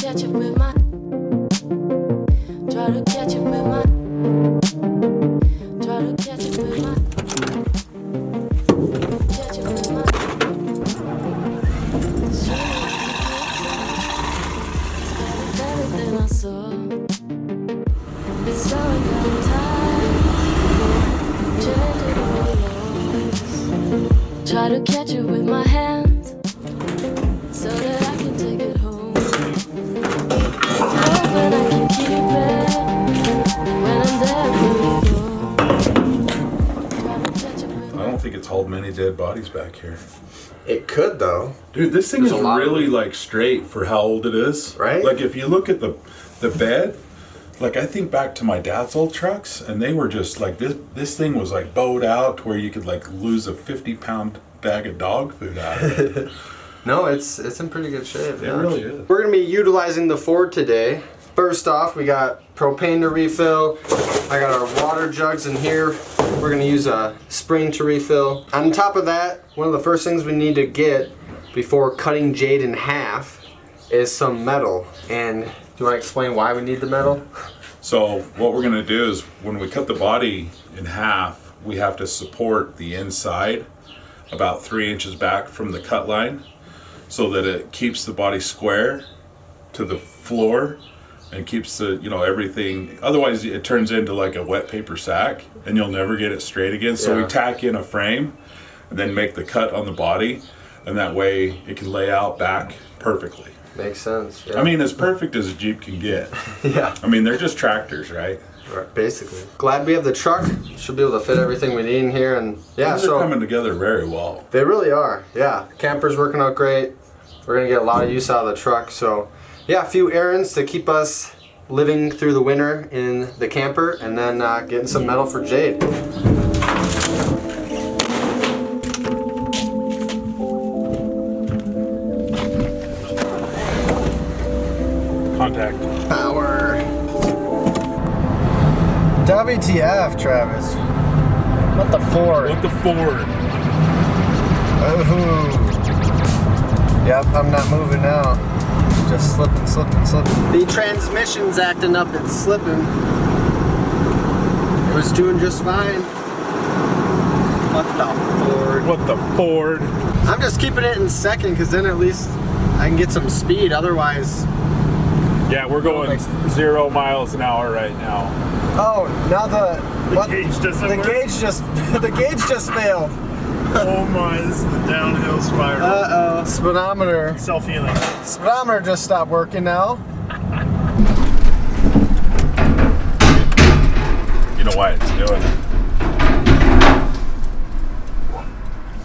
catch it with my, try to catch it with my, try to catch it with my, catch it with my. It's better than I saw. It's so young time, changing all laws. Try to catch it with my hands, so that I can take it home. Hoping I can keep it when I'm there for you. I don't think it's hauled many dead bodies back here. It could though. Dude, this thing is really like straight for how old it is. Right? Like if you look at the bed, like I think back to my dad's old trucks, and they were just like this thing was like bowed out to where you could like lose a 50-pound bag of dog food out of it. No, it's in pretty good shape. It really is. We're gonna be utilizing the Ford today. First off, we got propane to refill. I got our water jugs in here. We're gonna use a spring to refill. On top of that, one of the first things we need to get before cutting jade in half is some metal. And do you want to explain why we need the metal? So what we're gonna do is when we cut the body in half, we have to support the inside about 3 inches back from the cut line so that it keeps the body square to the floor and keeps the, you know, everything. Otherwise it turns into like a wet paper sack and you'll never get it straight again. So we tack in a frame and then make the cut on the body, and that way it can lay out back perfectly. Makes sense. Yeah. I mean, as perfect as a Jeep can get. Yeah. I mean, they're just tractors, right? Right, basically. Glad we have the truck. Should be able to fit everything we need in here, and yeah, they're coming together very well. They really are. Yeah, camper's working out great. We're gonna get a lot of use out of the truck. So yeah, a few errands to keep us living through the winter in the camper, and then getting some metal for Jade. Contact. Power. WTF, Travis? What the Ford? What the Ford? Ooh. Yep, I'm not moving now. Just slipping. The transmission's acting up and slipping. It was doing just fine. What the Ford? What the Ford? I'm just keeping it in second because then at least I can get some speed. Otherwise, yeah, we're going 0 miles an hour right now. oh, now the gauge doesn't work? The gauge just failed. Oh my, this is the downhill spiral. Uh-oh. Speedometer. Self-healing. Speedometer just stopped working now. You know why it's doing it?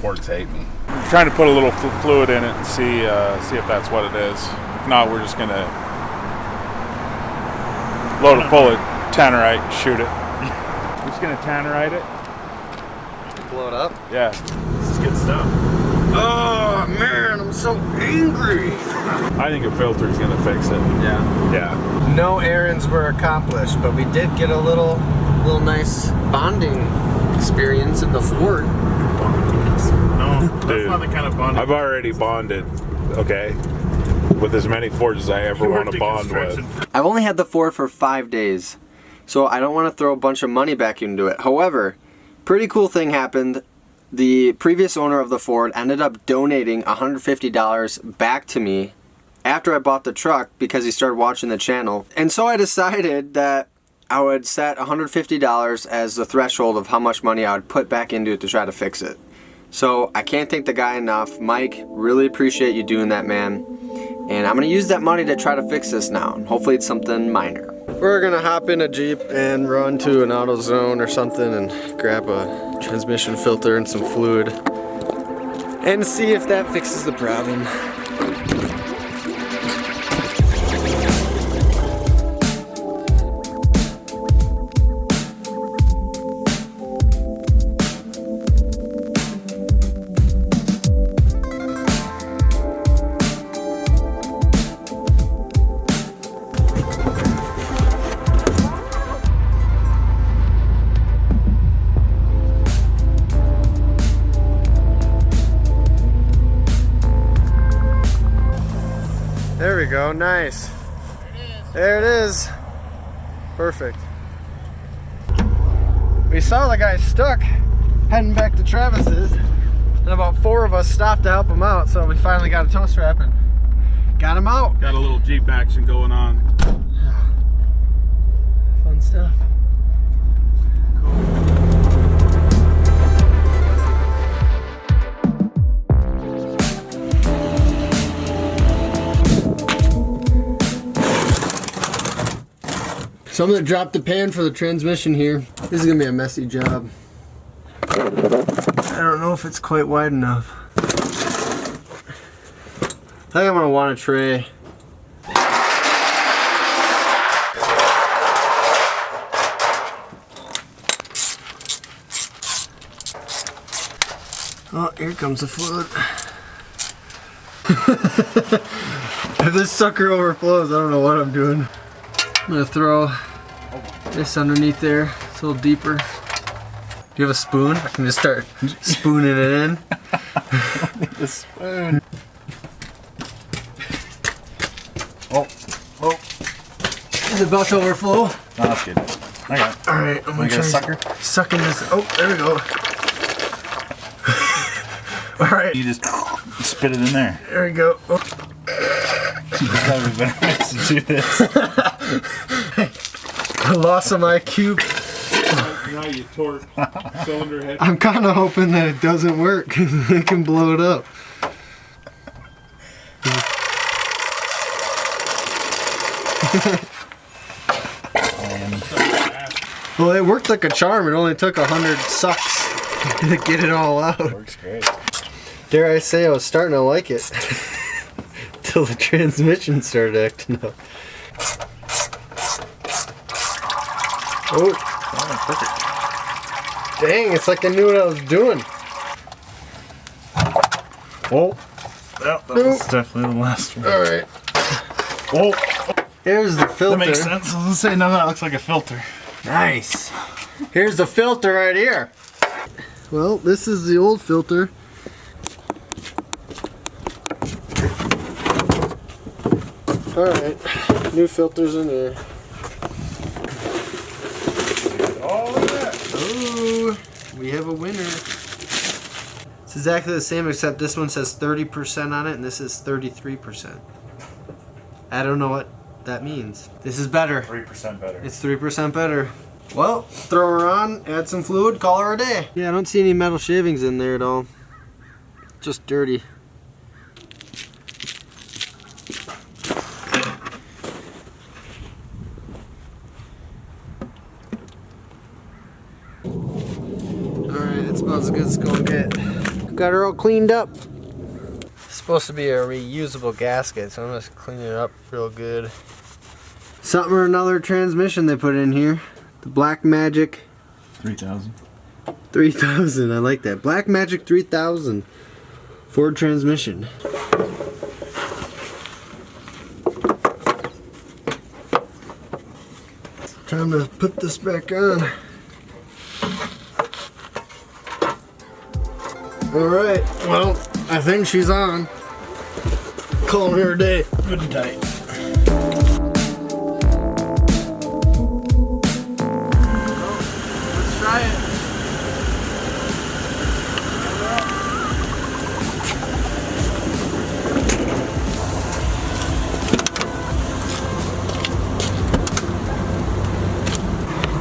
Fords hate me. I'm trying to put a little fluid in it and see if that's what it is. If not, we're just gonna load it full of tannerite and shoot it. We're just gonna tannerite it. Blow it up. Yeah. This is good stuff. Oh man, I'm so angry. I think a filter is gonna fix it. Yeah. Yeah. No errands were accomplished, but we did get a little nice bonding experience in the Ford. No, that's Dude, not the kind of bonding. I've already bonded, okay, with as many Fords as I ever want to bond with. I've only had the Ford for 5 days, so I don't want to throw a bunch of money back into it. However, pretty cool thing happened. The previous owner of the Ford ended up donating $150 back to me after I bought the truck because he started watching the channel. And so I decided that I would set $150 as the threshold of how much money I would put back into it to try to fix it. So I can't thank the guy enough. Mike, really appreciate you doing that, man. And I'm gonna use that money to try to fix this now. Hopefully it's something minor. We're gonna hop in a Jeep and run to an AutoZone or something and grab a transmission filter and some fluid and see if that fixes the problem. There we go, nice. There it is. Perfect. We saw the guy stuck heading back to Travis's, and about 4 of us stopped to help him out, so we finally got a tow strap and got him out. Got a little Jeep action going on. Fun stuff. So I'm gonna drop the pan for the transmission here. This is gonna be a messy job. I don't know if it's quite wide enough. I think I'm gonna want a tray. Oh, here comes the fluid. If this sucker overflows, I don't know what I'm doing. I'm gonna throw this underneath there. It's a little deeper. Do you have a spoon? I can just start spooning it in. The spoon. Oh. Is it about to overflow? No, that's good. I got it. Alright, I'm gonna try sucker. sucking this. Oh, there we go. Alright, You just spit it in there. there we go. Oh. There's gotta be better ways to do this. I lost some IQ. Now you torque cylinder head. I'm kind of hoping that it doesn't work because it can blow it up. Well, it worked like a charm. It only took 100 sucks to get it all out. Works great. Dare I say I was starting to like it. Till the transmission started acting up. Oh. Perfect. Dang, it's like I knew what I was doing. Oh. Yep, that was definitely the last one. Alright. Oh. Here's the filter. That makes sense. I was gonna say, no, that looks like a filter. Nice. Here's the filter right here. Well, this is the old filter. Alright, new filters in there. Oh, yeah. Oh, we have a winner. It's exactly the same except this one says 30% on it and this is 33%. I don't know what that means. This is better. 3% better. It's 3% better. Well, throw her on, add some fluid, call her a day. Yeah, I don't see any metal shavings in there at all. Just dirty. Alright, it's about as good as it's gonna get. Got her all cleaned up. It's supposed to be a reusable gasket, so I'm just cleaning it up real good. Something or another transmission they put in here. The Black Magic 3,000. 3000, I like that. Black Magic 3000 Ford transmission. Time to put this back on. Alright, well, I think she's on. Calling her a day. Good and tight. Let's try it.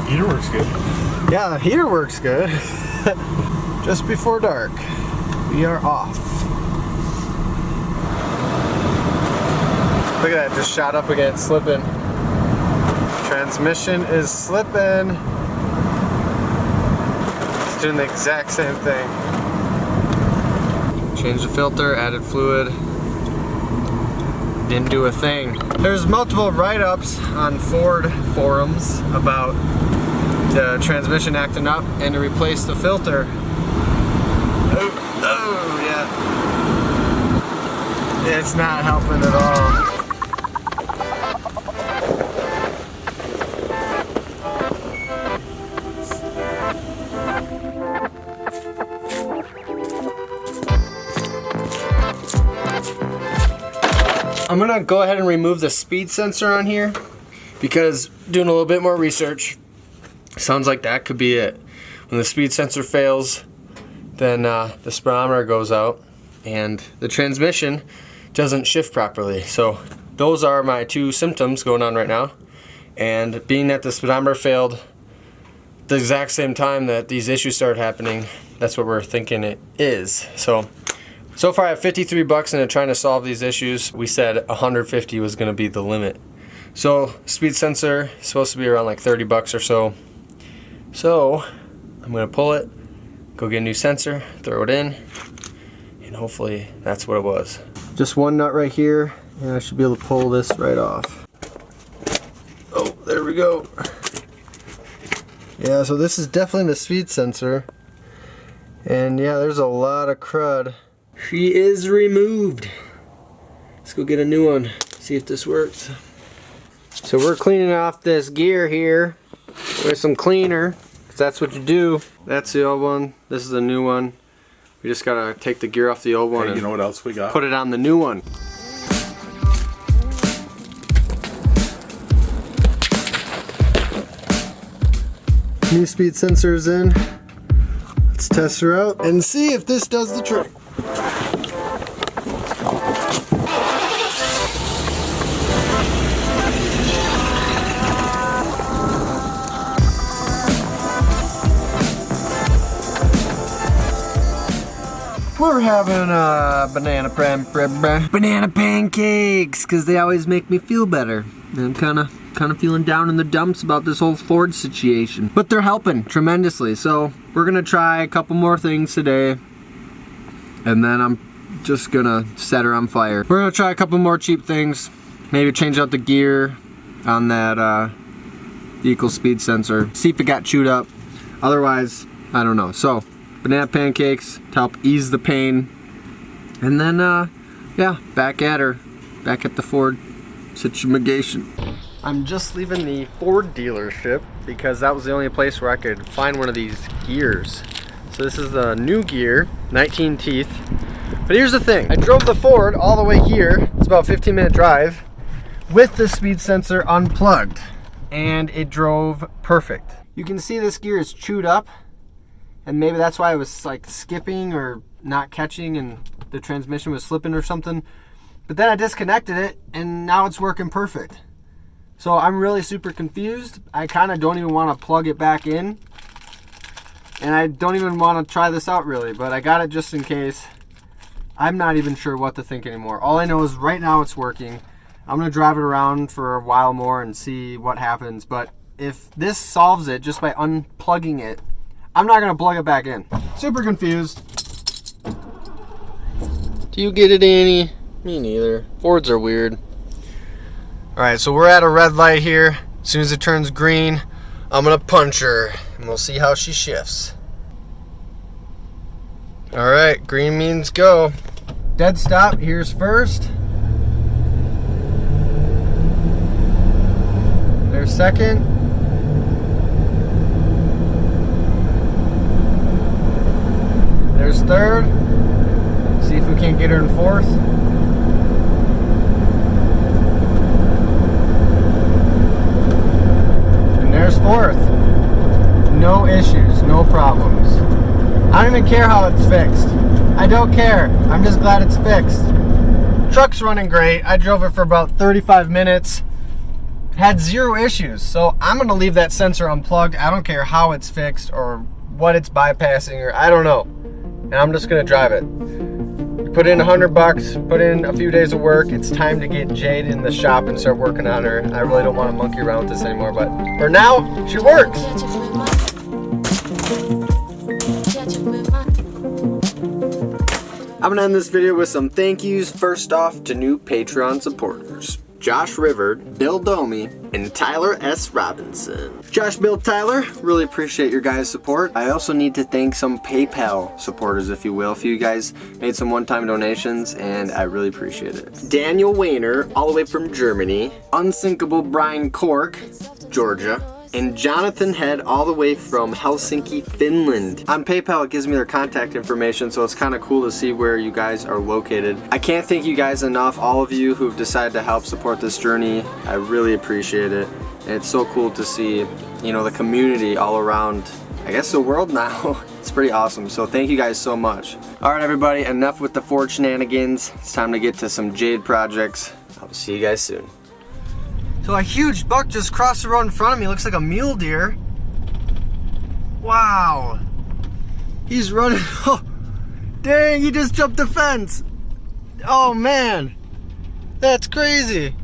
Heater works good. Yeah, the heater works good. Just before dark, we are off. Look at that, just shot up again, slipping. Transmission is slipping. It's doing the exact same thing. Changed the filter, added fluid. Didn't do a thing. There's multiple write-ups on Ford forums about the transmission acting up and to replace the filter. Oh, yeah. It's not helping at all. I'm gonna go ahead and remove the speed sensor on here because doing a little bit more research, sounds like that could be it. When the speed sensor fails, then the speedometer goes out and the transmission doesn't shift properly. So those are my two symptoms going on right now. And being that the speedometer failed the exact same time that these issues started happening, that's what we're thinking it is. So far I have 53 bucks into trying to solve these issues. We said 150 was gonna be the limit. So speed sensor is supposed to be around like 30 bucks or so. So I'm gonna pull it, go get a new sensor, throw it in, and hopefully that's what it was. Just one nut right here, and I should be able to pull this right off. Oh, there we go. Yeah, so this is definitely the speed sensor. And yeah, there's a lot of crud. She is removed. Let's go get a new one, see if this works. So we're cleaning off this gear here with some cleaner, because that's what you do. That's the old one, this is the new one. We just gotta take the gear off the old one Hey, and you know what else we got? put it on the new one. New speed sensors in. Let's test her out and see if this does the trick. We're having banana pancakes because they always make me feel better. I'm kind of feeling down in the dumps about this whole Ford situation, but they're helping tremendously. So we're gonna try a couple more things today, and then I'm just gonna set her on fire. We're gonna try a couple more cheap things, maybe change out the gear on that vehicle speed sensor, see if it got chewed up. Otherwise, I don't know. So banana pancakes to help ease the pain, and then yeah, back at the Ford situation. I'm just leaving the Ford dealership because that was the only place where I could find one of these gears. So this is the new gear, 19 teeth. But here's the thing, I drove the Ford all the way here, it's about a 15-minute drive, with the speed sensor unplugged, and it drove perfect. You can see this gear is chewed up, and maybe that's why I was like skipping or not catching and the transmission was slipping or something. But then I disconnected it and now it's working perfect. So I'm really super confused. I kind of don't even want to plug it back in. And I don't even want to try this out really, but I got it just in case. I'm not even sure what to think anymore. All I know is right now it's working. I'm going to drive it around for a while more and see what happens. But if this solves it just by unplugging it, I'm not gonna plug it back in. Super confused. Do you get it, Annie? Me neither. Fords are weird. Alright, so we're at a red light here. As soon as it turns green, I'm gonna punch her and we'll see how she shifts. Alright, green means go. Dead stop, here's first. There's second. There's third. See if we can't get her in fourth. And there's fourth. No issues, no problems. I don't even care how it's fixed. I don't care. I'm just glad it's fixed. Truck's running great. I drove it for about 35 minutes. Had zero issues. So I'm gonna leave that sensor unplugged. I don't care how it's fixed or what it's bypassing, or I don't know. And I'm just gonna drive it. Put in 100 bucks, put in a few days of work. It's time to get Jade in the shop and start working on her. I really don't want to monkey around with this anymore, but for now, she works. I'm gonna end this video with some thank yous. First off to new Patreon supporters: Josh River, Bill Domi, and Tyler S. Robinson. Josh, Bill, Tyler, really appreciate your guys' support. I also need to thank some PayPal supporters, if you will. A few guys made some one-time donations, and I really appreciate it. Daniel Wayner, all the way from Germany. Unsinkable Brian Cork, Georgia. And Jonathan Head, all the way from Helsinki, Finland. On PayPal, it gives me their contact information, so it's kind of cool to see where you guys are located. I can't thank you guys enough, all of you who've decided to help support this journey. I really appreciate it. And it's so cool to see, you know, the community all around, I guess, the world now. It's pretty awesome. So thank you guys so much. All right, everybody, enough with the Ford shenanigans. It's time to get to some jade projects. I'll see you guys soon. So a huge buck just crossed the road in front of me. Looks like a mule deer. Wow. He's running. Oh, dang, he just jumped the fence. Oh man, that's crazy.